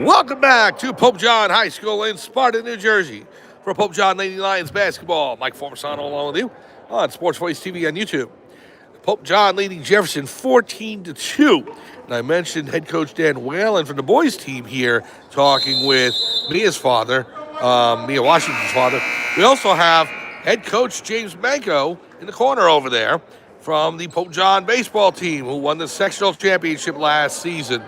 Welcome back to Pope John High School in Sparta, New Jersey. For Pope John Lady Lions basketball, Mike Formasano along with you on Sports Voice TV on YouTube. Pope John leading Jefferson 14-2. And I mentioned head coach Dan Whalen from the boys team here talking with Mia's father, Mia Washington's father. We also have head coach James Manco in the corner over there from the Pope John baseball team who won the sectional championship last season.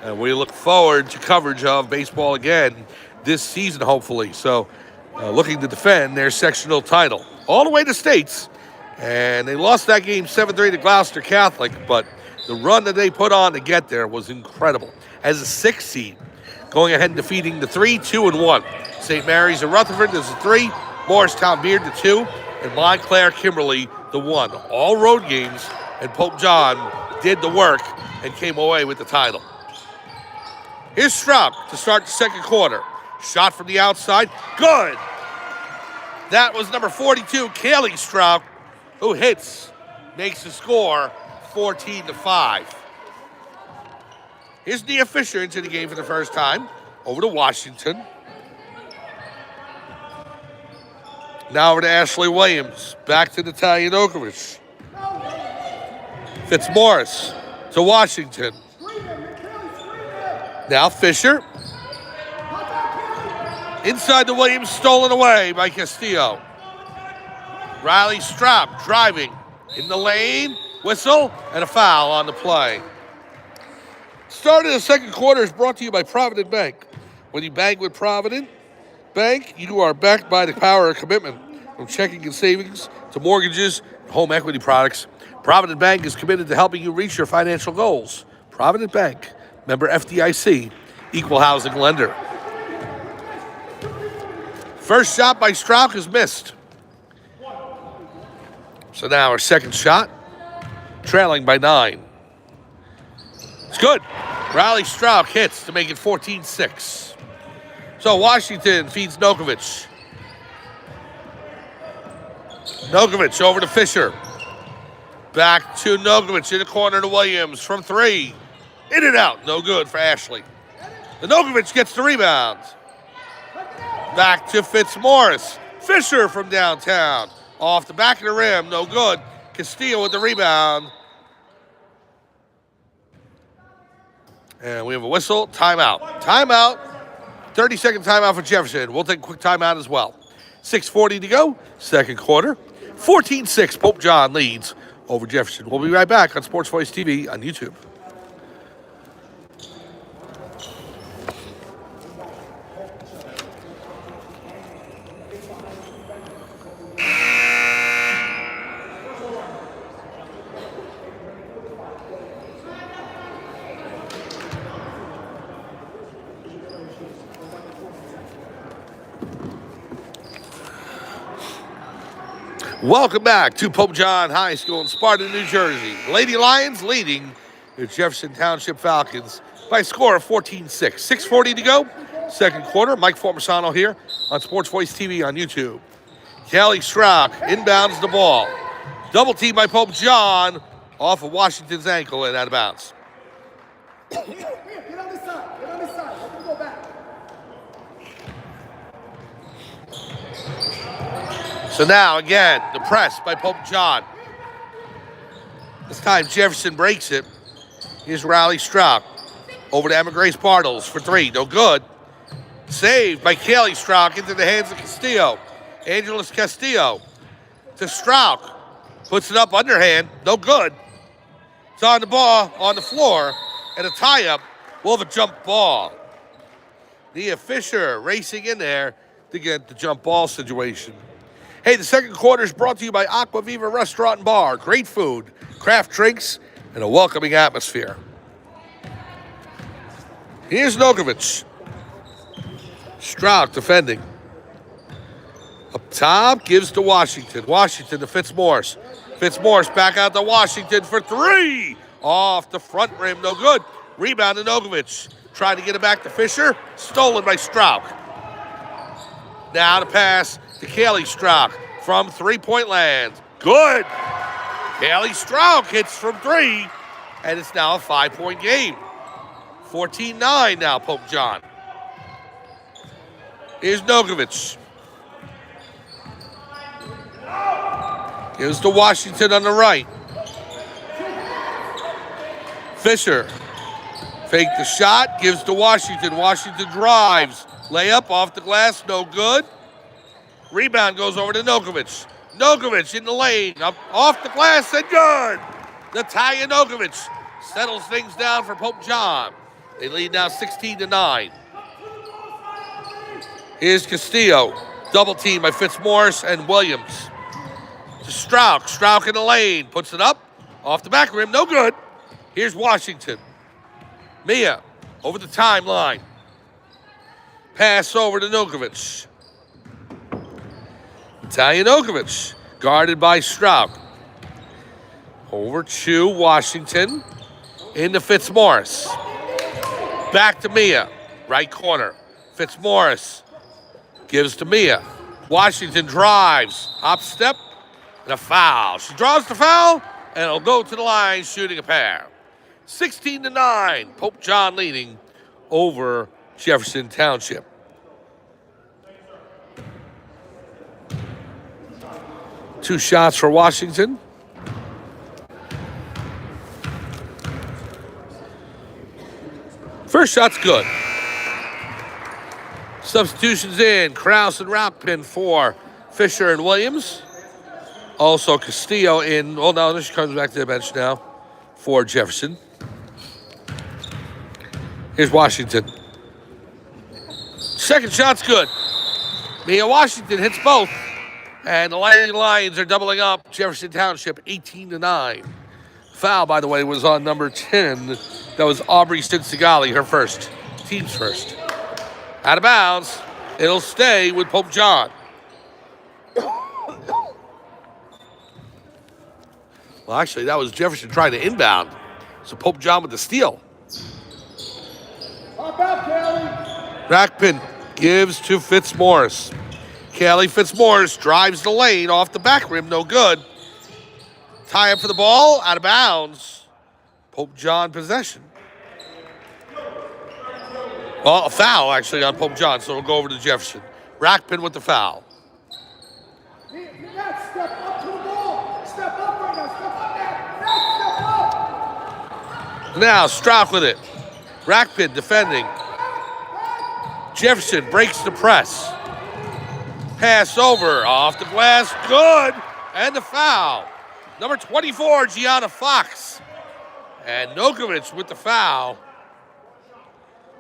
And we look forward to coverage of baseball again this season, hopefully. So looking to defend their sectional title all the way to states. And they lost that game 7-3 to Gloucester Catholic, but the run that they put on to get there was incredible. As a 6 seed, going ahead and defeating the 3, 2, and 1. St. Mary's and Rutherford is the 3, Morristown Beard the 2, and Montclair Kimberly the 1. All road games, and Pope John did the work and came away with the title. Here's Stroud to start the second quarter. Shot from the outside. Good. That was number 42, Kaylee Stroud, who hits, makes the score 14-5. Here's Nia Fisher into the game for the first time. Over to Washington. Now over to Ashley Williams. Back to Natalia Nokovic. Fitzmaurice to Washington. Now Fisher. Inside the Williams, stolen away by Castillo. Riley Straub driving in the lane. Whistle and a foul on the play. Start of the second quarter is brought to you by Provident Bank. When you bank with Provident Bank, you are backed by the power of commitment. From checking and savings to mortgages and home equity products, Provident Bank is committed to helping you reach your financial goals. Provident Bank. Member FDIC, equal housing lender. First shot by Strauch is missed. So now our second shot, trailing by 9. It's good. Riley Strauch hits to make it 14-6. So Washington feeds Nokovic. Nokovic over to Fisher. Back to Nokovic in the corner to Williams from 3. In and out, no good for Ashley. Nokovic gets the rebound. Back to Fitzmaurice. Fisher from downtown. Off the back of the rim, no good. Castillo with the rebound. And we have a whistle, timeout. Timeout, 30-second timeout for Jefferson. We'll take a quick timeout as well. 6:40 to go, second quarter. 14-6, Pope John leads over Jefferson. We'll be right back on Sports Voice TV on YouTube. Welcome back to Pope John High School in Sparta, New Jersey. Lady Lions leading the Jefferson Township Falcons by a score of 14-6. 6:40 to go, second quarter. Mike Formasano here on Sports Voice TV on YouTube. Kelly Strouk inbounds the ball. Double team by Pope John off of Washington's ankle and out of bounds. Get on this side. Get on this side. Let them go back. So now, again, the press by Pope John. This time, Jefferson breaks it. Here's Riley Stroud. Over to Emma Grace Bartles for 3. No good. Saved by Kaylee Stroud into the hands of Castillo. Angeles Castillo to Stroud. Puts it up underhand. No good. It's on the ball, on the floor. And a tie-up. We'll have a jump ball. Nia Fisher racing in there to get the jump ball situation. Hey, the second quarter is brought to you by Aqua Viva Restaurant and Bar. Great food, craft drinks, and a welcoming atmosphere. Here's Nokovic. Stroud defending. Up top, gives to Washington. Washington to Fitzmaurice. Fitzmaurice back out to Washington for 3. Off the front rim, no good. Rebound to Nokovic. Trying to get it back to Fisher. Stolen by Stroud. Now to pass to Kaylee Stroud from three-point land. Good. Kaylee Stroud hits from 3, and it's now a 5-point game. 14-9 now, Pope John. Here's Nogovich. Gives to Washington on the right. Fisher. Fake the shot. Gives to Washington. Washington drives. Layup off the glass. No good. Rebound goes over to Nogovich. Nogovich in the lane. Up off the glass and good. Natalia Nogovich settles things down for Pope John. They lead now 16-9. Here's Castillo. Double team by Fitzmaurice and Williams. To Strauk. Strauk in the lane. Puts it up. Off the back rim. No good. Here's Washington. Mia over the timeline. Pass over to Nogovich. Natalia Nogovich. Guarded by Strauk. Over to Washington. Into Fitzmaurice. Back to Mia. Right corner. Fitzmaurice. Gives to Mia. Washington drives. Hop step. And a foul. She draws the foul. And it'll go to the line shooting a pair. 16-9. Pope John leading over Jefferson Township. Two shots for Washington. First shot's good. Substitutions in. Krause and Rockpin for Fisher and Williams. Also Castillo in. Oh, no, she comes back to the bench now for Jefferson. Here's Washington. Second shot's good. Mia Washington hits both. And the Lady Lions are doubling up. Jefferson Township 18-9. Foul, by the way, was on number 10. That was Aubrey Stinsigali, her first. Team's first. Out of bounds. It'll stay with Pope John. Well, actually, that was Jefferson trying to inbound. So Pope John with the steal. Rackpin gives to Fitzmaurice. Callie Fitzmaurice drives the lane off the back rim. No good. Tie up for the ball. Out of bounds. Pope John possession. Well, a foul actually on Pope John, so we'll go over to Jefferson. Rackpin with the foul. Step up to the ball. Step up right now. Step up. Now Strauk with it. Rackpin defending. Jefferson breaks the press. Pass over off the glass. Good. And the foul. Number 24, Gianna Fox. And Nogovich with the foul.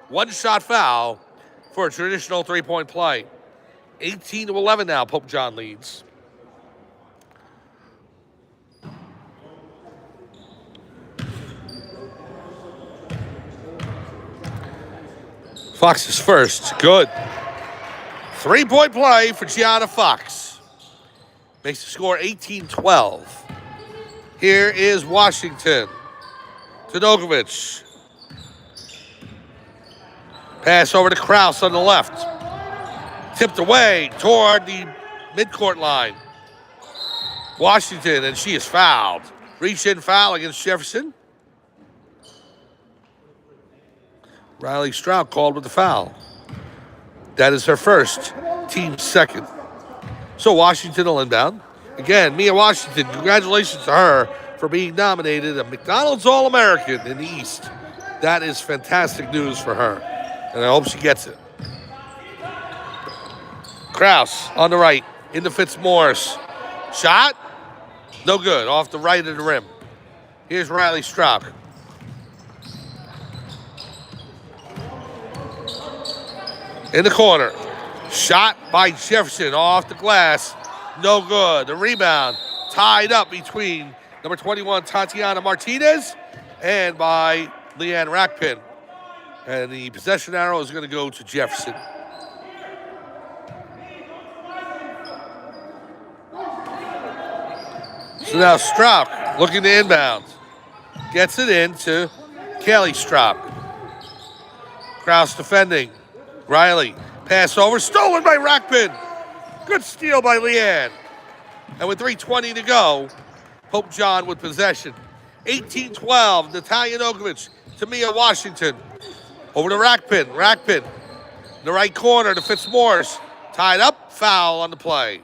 One-shot foul for a traditional three-point play. 18-11 now, Pope John leads. Fox is first. Good. Three-point play for Gianna Fox. Makes the score 18-12. Here is Washington. To Nogovich. Pass over to Krause on the left. Tipped away toward the midcourt line. Washington, and she is fouled. Reach-in foul against Jefferson. Riley Strauk called with the foul. That is her first, team second. So Washington will inbound. Again, Mia Washington, congratulations to her for being nominated a McDonald's All-American in the East. That is fantastic news for her, and I hope she gets it. Krause on the right, into Fitzmaurice. Shot, no good, off the right of the rim. Here's Riley Strauk. In the corner. Shot by Jefferson off the glass. No good. The rebound tied up between number 21, Tatiana Martinez, and by Leanne Rackpin. And the possession arrow is going to go to Jefferson. So now Strauk looking to inbound. Gets it in to Kelly Strauk. Krause defending. Riley, pass over, stolen by Rackpin. Good steal by Leanne. And with 3:20 to go, Pope John with possession. 18-12, Natalia Nogovich to Mia Washington. Over to Rackpin. Rackpin In the right corner to Fitzmorris. Tied up, foul on the play.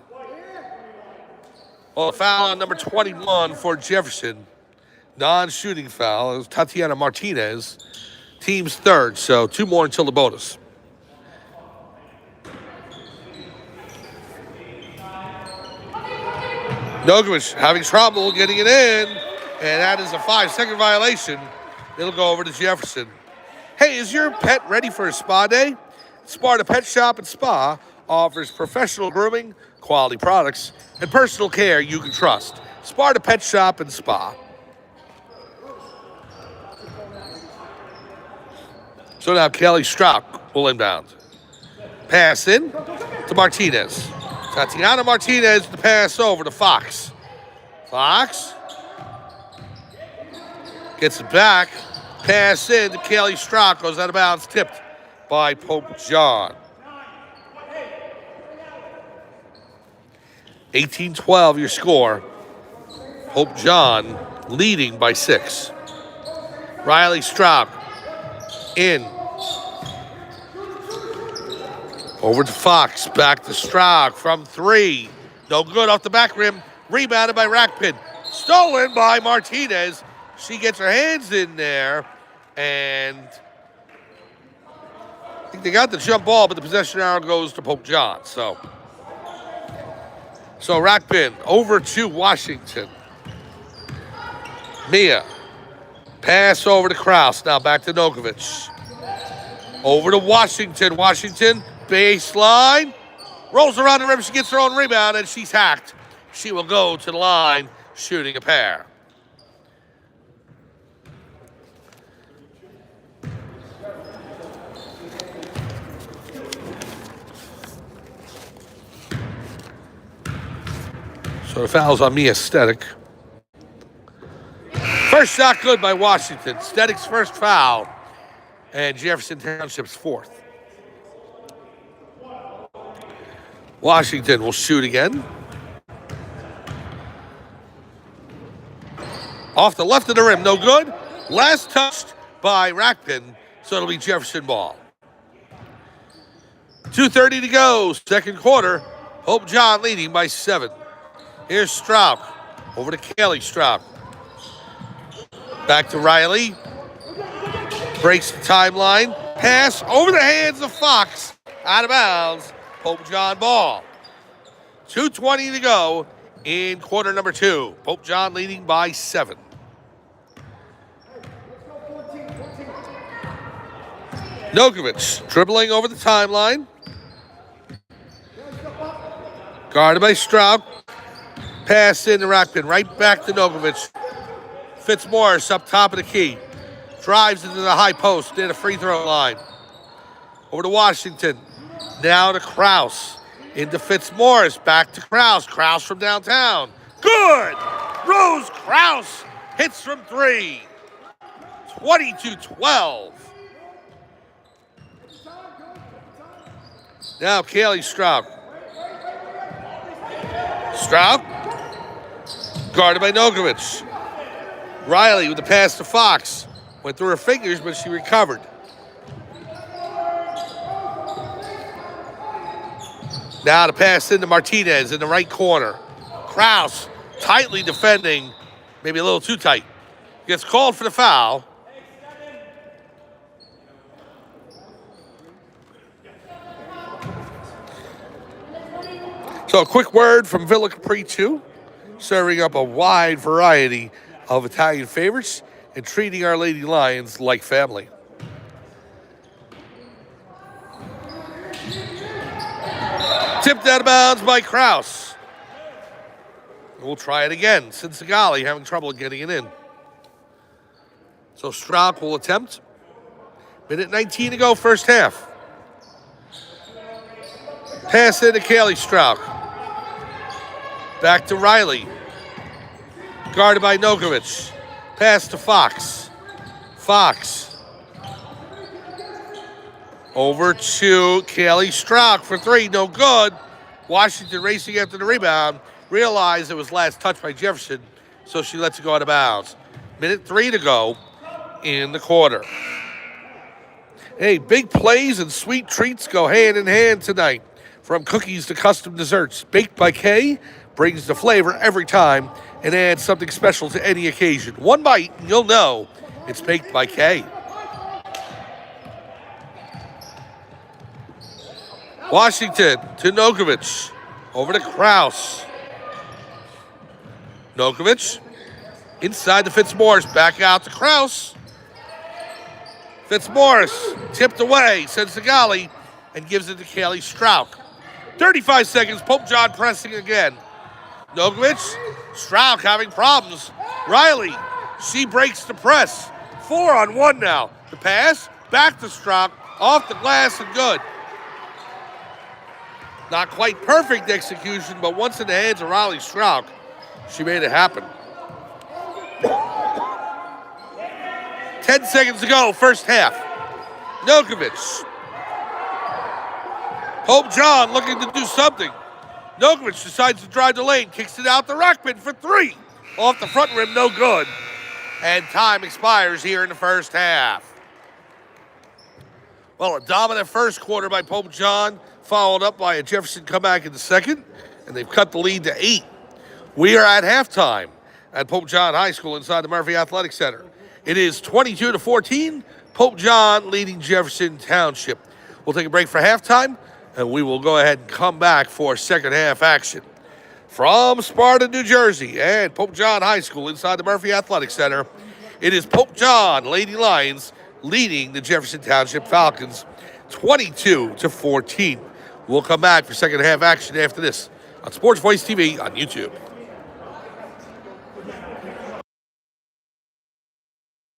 Well, a foul on number 21 for Jefferson. Non-shooting foul. It was Tatiana Martinez. Team's third, so 2 more until the bonus. Nogovich having trouble getting it in, and that is a 5-second violation. It'll go over to Jefferson. Hey, is your pet ready for a spa day? Sparta Pet Shop and Spa offers professional grooming, quality products, and personal care you can trust. Sparta Pet Shop and Spa. So now Kelly Strouk will inbound. Pass in to Martinez. Tatiana Martinez, the pass over to Fox. Fox gets it back. Pass in to Kelly Strouk. Goes out of bounds, tipped by Pope John. 18-12 your score. Pope John leading by 6. Riley Strouk in. Over to Fox, back to Strouk from 3. No good off the back rim. Rebounded by Rackpin. Stolen by Martinez. She gets her hands in there, and I think they got the jump ball, but the possession arrow goes to Pope John. So Rackpin over to Washington. Mia. Pass over to Kraus. Now back to Nogovich. Over to Washington. Washington, baseline. Rolls around the rim. She gets her own rebound, and she's hacked. She will go to the line, shooting a pair. So the foul's on Mia Stedick. First shot good by Washington. Stedick's first foul. And Jefferson Township's 4th. Washington will shoot again. Off the left of the rim, no good. Last touched by Rackpin, so it'll be Jefferson ball. 2:30 to go, second quarter. Pope John leading by 7. Here's Strouk. Over to Kelly Strouk. Back to Riley. Breaks the timeline. Pass over the hands of Fox. Out of bounds. Pope John ball. 2:20 to go in quarter number 2. Pope John leading by 7. Nogovich dribbling over the timeline. Guarded by Strouk. Pass in to Rackpin. Right back to Nogovich. Fitzmorris up top of the key. Drives into the high post near the free throw line. Over to Washington. Now to Kraus. Into Fitzmorris. Back to Kraus. Kraus from downtown. Good! Rose Kraus hits from 3. 22-12. Now Kelly Strouk. Strouk. Guarded by Nogovich. Riley with the pass to Fox. Went through her fingers, but she recovered. Now to pass into Martinez in the right corner. Kraus tightly defending, maybe a little too tight. Gets called for the foul. So a quick word from Villa Capri 2, serving up a wide variety of Italian favorites and treating our Lady Lions like family. Tipped out of bounds by Kraus. We'll try it again. Cinsagali having trouble getting it in. So Strouk will attempt. Minute 19 to go, first half. Pass into Kelly Strouk. Back to Riley. Guarded by Nogovich. Pass to Fox. Fox. Over to Kelly Strouk for 3. No good. Washington racing after the rebound. Realized it was last touched by Jefferson, so she lets it go out of bounds. Minute 3 to go in the quarter. Hey, big plays and sweet treats go hand in hand tonight. From cookies to custom desserts, Baked by Kay brings the flavor every time and adds something special to any occasion. One bite, and you'll know it's Baked by Kay. Washington to Nokovic. Over to Kraus. Nokovic inside to Fitzmaurice. Back out to Kraus. Fitzmaurice tipped away, sends to Gali, and gives it to Kaylee Strauch. 35 seconds, Pope John pressing again. Nokovic, Strauch having problems. Riley, she breaks the press. 4-on-1 now. The pass, back to Strauch, off the glass and good. Not quite perfect execution, but once in the hands of Riley Strauch, she made it happen. 10 seconds to go, first half. Nokovic. Pope John looking to do something. Nokovic decides to drive the lane, kicks it out to Rockman for 3. Off the front rim, no good. And time expires here in the first half. Well, a dominant first quarter by Pope John, followed up by a Jefferson comeback in the second, and they've cut the lead to 8. We are at halftime at Pope John High School inside the Murphy Athletic Center. It is 22-14, Pope John leading Jefferson Township. We'll take a break for halftime, and we will go ahead and come back for second half action. From Sparta, New Jersey, and Pope John High School inside the Murphy Athletic Center, it is Pope John Lady Lions leading the Jefferson Township Falcons 22-14. We'll come back for second half action after this on Sports Voice TV on YouTube.